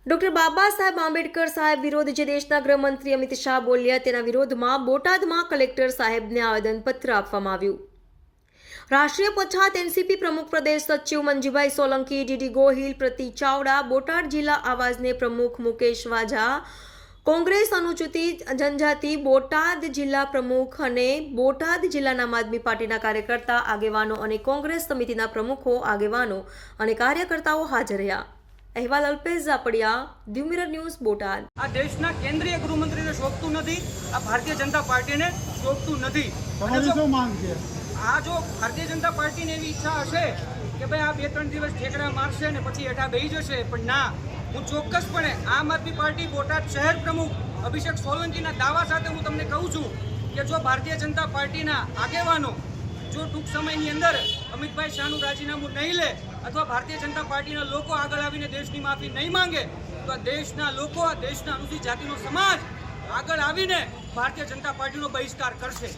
Doctor Baba Saheb Ambedkar સાહેબ વિરોધ જે દેશના ગૃહમંત્રી અમિત શાહ બોલ્યા તેના વિરોધમાં બોટાદમાં કલેક્ટર સાહેબને આવેદનપત્ર આપવામાં આવ્યું. રાષ્ટ્રીય પછાત એનસીપી પ્રમુખ પ્રદેશ સચિવ મંજીભાઈ સોલંકી, ડીડી ગોહિલ, પ્રતિ ચાવડા, બોટાદ જિલ્લા આવાજને પ્રમુખ મુકેશ વાઝા, કોંગ્રેસ અનુસૂચિત જનજાતિ બોટાદ જિલ્લા પ્રમુખ અને બોટાદ જિલ્લાના આમ આદમી પાર્ટીના કાર્યકર્તા આગેવાનો અને કોંગ્રેસ સમિતિના પ્રમુખો, આગેવાનો અને કાર્યકર્તાઓ હાજર રહ્યા. અહેવાલ અલ્પેશ ઝાપડિયા, દીવ મિરર ન્યૂઝ, બોટાદ. આ દેશના કેન્દ્રીય ગૃહમંત્રીને શોભતું નથી, આ ભારતીય જનતા પાર્ટીને શોભતું નથી. તમારી શું માંગ છે? આ જો ભારતીય જનતા પાર્ટીને એવી ઈચ્છા હશે કે ભાઈ આ 2-3 દિવસ ઠેકડા મારશે ને પછી હેઠા બેસી જશે, પણ ના, હું ચોક્કસપણે આમ આદમી પાર્ટી બોટાદ શહેર પ્રમુખ અભિષેક સોલંકીના દાવા સાથે હું તમને કહું છું કે જો ભારતીય જનતા પાર્ટીના આગેવાનો જો ટૂંક સમયની અંદર અમિતભાઈ શાહનું રાજીનામું નહીં લે અથવા ભારતીય જનતા પાર્ટીના લોકો આગળ આવીને દેશની માફી નહીં માંગે તો આ દેશના લોકો, આ દેશના અનુસૂચિત જાતિનો સમાજ આગળ આવીને ભારતીય જનતા પાર્ટીનો બહિષ્કાર કરશે.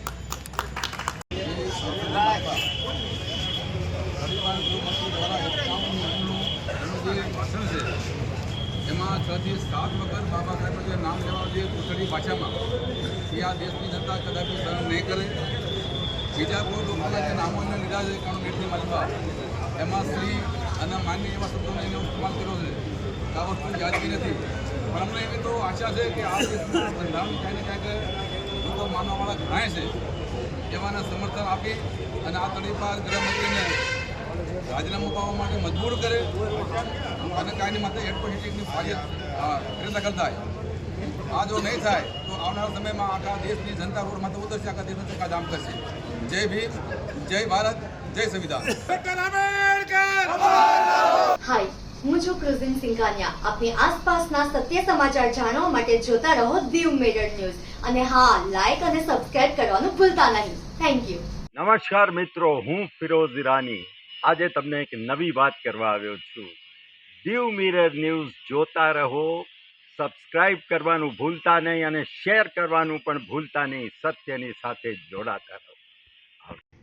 એમાં 6 થી 7 વખત બાબા સાહેબ જે નામ લેવા જોઈએ કોટડી ભાષામાં એ આ દેશની જનતા કદાપી સહન નહીં કરે. બીજા કોઈ લોકોના જે નામોને લીધા છે કારણ મીઠી મલબા એમાં શ્રી અને માનની એવા શબ્દોને એનો ઇસ્તેમાલ કર્યો છે. આ વસ્તુ યાદગી નથી, પણ અમને એવી તો આશા છે કે આ દેશનું બંધારણ ક્યાંય ને ક્યાંક લોકો માનવાવાળા ઘણાય છે એવાને સમર્થન આપી અને આ તડીપાર ગૃહમંત્રીને રાજીનામું પાડવા માટે મજબૂર કરે અને કાયમી માટે એડવોકેટની ફરિયાદ દાખલ થાય. આ જો નહીં થાય તો આવનારા સમયમાં આખા દેશની જનતા રોડ માટે ઉતરશે, આખા દેશનું ચક્કાજામ કરશે. જય ભીમ, જય ભારત, જય સંવિધાન. હાય, હું છું ક્રુઝિન સિંઘાનિયા. આપની આસપાસના સત્ય સમાચાર જાણવા માટે જોતા રહો દીવ મિરર ન્યૂઝ અને હા, લાઈક અને સબસ્ક્રાઇબ કરવાનું ભૂલતા નહીં. Thank you. નમસ્કાર મિત્રો, હું ફિરોઝ ઈરાની આજે તમને એક નવી વાત કરવા આવ્યો છું. દીવ મિરર ન્યૂઝ જોતા રહો, સબસ્ક્રાઇબ કરવાનું ભૂલતા નહીં અને શેર કરવાનું પણ ભૂલતા નહીં. સત્યની સાથે જોડાતા રહો.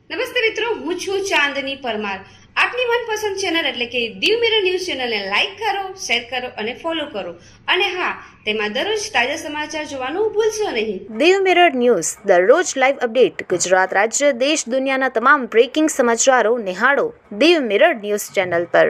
નમસ્તે મિત્રો, હું છું ચાંદની પરમાર. આપની મનપસંદ ચેનલ એટલે કે દીવ મિરર ન્યૂઝ ચેનલને લાઈક કરો, શેર કરો અને ફોલો કરો. અને હા, તેમાં દરરોજ તાજા સમાચાર જોવાનું ભૂલશો નહીં. દીવ મિરર ન્યૂઝ દરરોજ લાઈવ અપડેટ. ગુજરાત રાજ્ય, દેશ, દુનિયાના તમામ બ્રેકિંગ સમાચારો નિહાળો દીવ મિરર ન્યૂઝ ચેનલ પર.